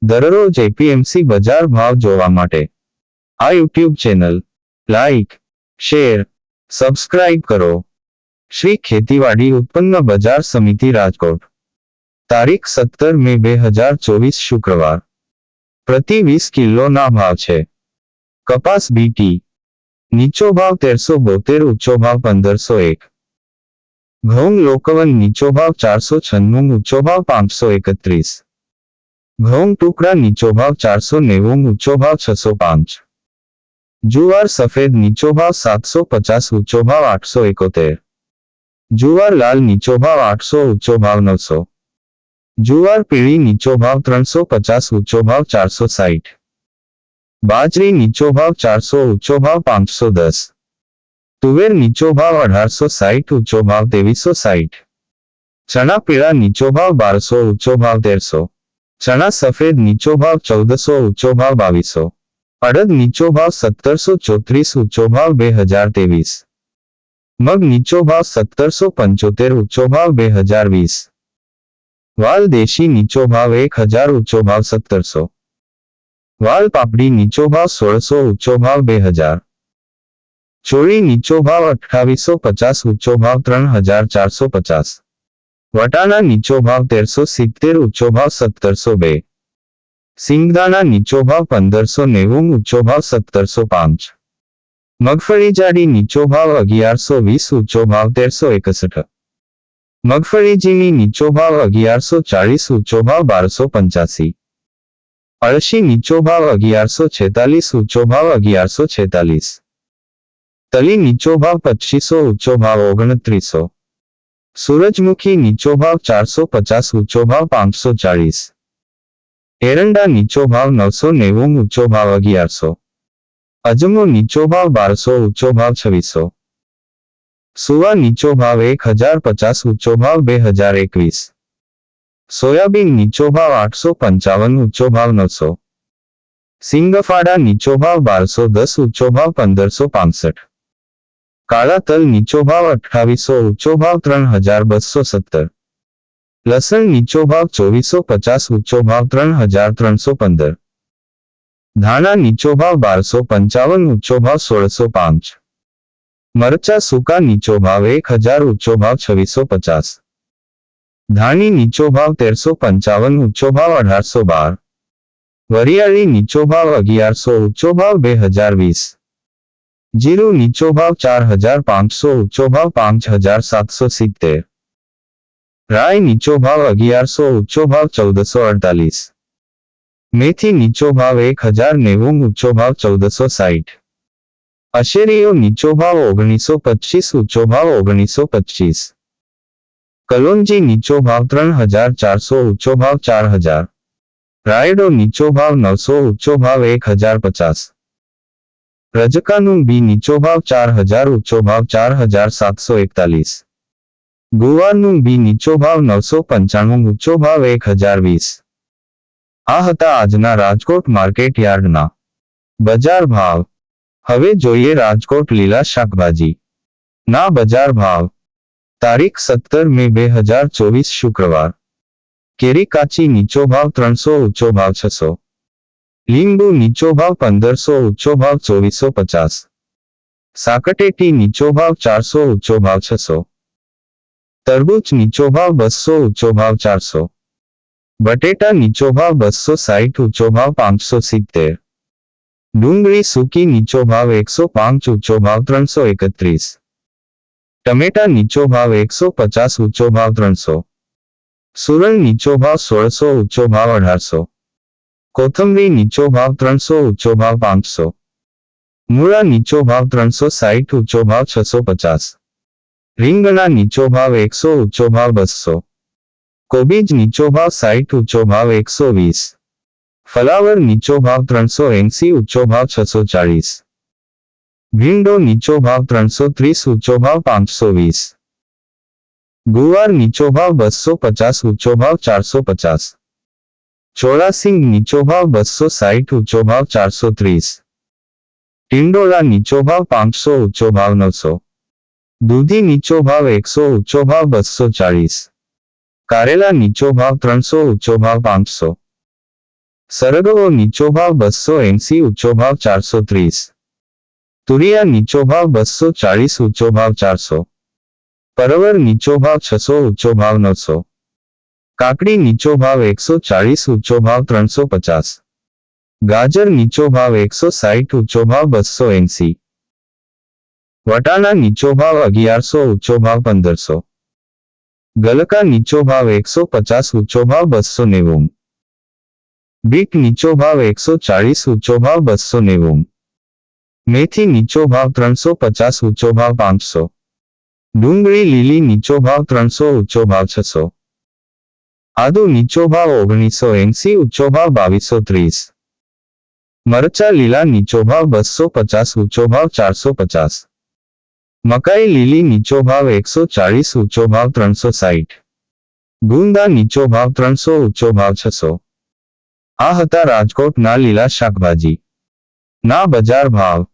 દરરોજ એપીએમસી બજાર ભાવ જોવા માટે આ YouTube channel like, share, subscribe કરો. શ્રી ખેતીવાડી ઉત્પન્ન બજાર સમિતિ રાજકોટ. તારીખ 17 મે 2024 શુક્રવાર. પ્રતિ 20 કિલોના ભાવ છે. કપાસ બીટી નીચો ભાવ 1372, ઊંચો ભાવ 1501. ઘઉં લોકવન નીચો ભાવ 496, ઊંચો ભાવ 531. ઘઉં ટુકડા નીચો ભાવ 490, ઊંચો ભાવ 605. જુવાર સફેદ નીચો ભાવ 750, ઊંચો ભાવ 871. જુવાર લાલ નીચો ભાવ 800, ઊંચો ભાવ 900. જુવાર પીળી નીચો ભાવ 350, ઊંચો ભાવ 460. બાજરી નીચો ભાવ 400, ઊંચો ભાવ 510. તુવેર નીચો ભાવ 1860, ઊંચો ભાવ 2360. ચણા પીળા નીચો ભાવ 1200, ઊંચો ભાવ 1300. ચણા સફેદ નીચો ભાવ 1400, ઊંચો ભાવ 2200. અડદ નીચો ભાવ 1734, ઊંચો ભાવ 2023. મગ નીચો ભાવ 1775, ઊંચો ભાવ 2020. વાલ દેશી નીચો ભાવ 1000, ઊંચો ભાવ 1700. વાલ પાપડી નીચો ભાવ 1600, ઊંચો ભાવ 2000. ચોળી નીચો ભાવ 2850, ઊંચો ભાવ 3450. વટાણા નીચો ભાવ 1370, ઊંચો ભાવ 1702. સિંગદાણા નીચો ભાવ 1590, ઊંચો ભાવ 1705. મગફળી જાડી નીચો ભાવ 1120, ઊંચો ભાવ 1361. મગફળી ઝીણી નીચો ભાવ 1140, ઊંચો ભાવ 1285. અળસી નીચો ભાવ 1146, ઊંચો ભાવ 1146. તલી નીચો ભાવ 2500, ઊંચો ભાવ 2900. સૂરજમુખી નીચો ભાવ 450, ઊંચો ભાવ 540. એરંડા નીચો ભાવ 990, ઊંચો ભાવ 1100. અજમો નીચો ભાવ 1200, ઊંચો ભાવ 2600. સુવા નીચો ભાવ 1050, ઊંચો ભાવ 2021. સોયાબીન નીચો ભાવ 855, ઊંચો ભાવ 900. સિંગફાડા નીચો ભાવ 1210, ઊંચો ભાવ 1565. કાળા તલ નીચો ભાવ 2800, ઊંચો ભાવ 3217. લસણ નીચો ભાવ 2450, ઊંચો ભાવ 3315. ધાણા નીચો ભાવ 1255, ઊંચો ભાવ 1605. મરચા સૂકા નીચો ભાવ 1000, ઊંચો ભાવ 2650. ધાણી નીચો ભાવ 1355, ઊંચો ભાવ 1812. વરિયાળી નીચો ભાવ 1100, ઊંચો ભાવ 2020. જીરું નીચો ભાવ 4500, ઊંચો ભાવ 5770. રાઈ નીચો ભાવ 1100, ઊંચો ભાવ 1448. મેથી નીચો ભાવ 1090, ઊંચો ભાવ 1460. અશેરીઓ નીચો ભાવ 1925, ઊંચો ભાવ 1925. કલોંજી નીચો ભાવ 3400, ઊંચો ભાવ 4000. રાયડો નીચો ભાવ 900, ઊંચો ભાવ 1050. રજકાનું બી નીચો ભાવ 4000, ઊંચો ભાવ 4741. ગુવારનું બી નીચો ભાવ 995, ઊંચો ભાવ 1020. આ હતા આજના રાજકોટ માર્કેટ યાર્ડના બજાર ભાવ. હવે જોઈએ રાજકોટ લીલા શાકભાજી ના બજાર ભાવ. તારીખ 17 મે 2024 શુક્રવાર. કેરી કાચી નીચો ભાવ 300, ઊંચો ભાવ 600. લીંબુ નીચો ભાવ 1500, ઊંચો ભાવ 2450. સાકટેટી નીચો ભાવ 400, ઊંચો ભાવ 600. તરબૂચ નીચો ભાવ 200, ઊંચો ભાવ 400. બટેટા નીચો ભાવ 260, ઊંચો ભાવ 570. ડુંગળી સૂકી નીચો ભાવ 105, ઊંચો ભાવ 331. ટમેટા નીચો ભાવ 150, ઊંચો ભાવ 300. સુરણ નીચો ભાવ 1600, ઊંચો ભાવ 1800. કોથમરી નીચો ભાવ 300, ઊંચો ભાવ 500. મૂળા નીચો ભાવ 360, ઊંચો ભાવ 650. રીંગણા નીચો ભાવ 100, ઊંચો ભાવ 200. કોબીજ નીચો ભાવ 60, ઊંચો ભાવ 120. ફલાવર નીચો ભાવ 380, ઊંચો ભાવ 640. ભીંડો નીચો ભાવ 330, ઊંચો ભાવ 520. ગુવાર નીચો ભાવ 250, ઊંચો ભાવ 450. ચોળાસિંગ નીચો ભાવ 260, ઊંચો ભાવ 430. ટિંડોળા નીચો ભાવ 500, ઊંચો ભાવ 900. દૂધી નીચો ભાવ 100, ઊંચો ભાવ 240. કારેલા નીચો ભાવ 300, ઊંચો ભાવ 500. સરગવો નીચો ભાવ 280, ઊંચો ભાવ 430. તુરિયા નીચો ભાવ 240, ઊંચો ભાવ 400. પરવર નીચો ભાવ 600, ઊંચો ભાવ 900. કાકડી નીચો ભાવ 140, ઊંચો ભાવ 350. ગાજર નીચો ભાવ 160, ઊંચો ભાવ 280. વટાણા નીચો ભાવ 1100, ઊંચો ભાવ 1500. ગલકા નીચો ભાવ 150, ઊંચો ભાવ 290. બીટ નીચો ભાવ 140, ઊંચો ભાવ 290. મેથી નીચો ભાવ 350, ઊંચો ભાવ 500. ડુંગળી લીલી નીચો ભાવ 300, ઊંચો ભાવ 600. આદુ નીચો ભાવ 1980, ઊંચો ભાવ 2230. મરચા લીલા નીચો ભાવ 250, ઊંચો ભાવ 450. મકાઈ લીલી નીચો ભાવ 140, ઊંચો ભાવ 360. ગુંદા નીચો ભાવ 300, ઊંચો ભાવ 600. આ હતા રાજકોટના લીલા શાકભાજી ના બજાર ભાવ.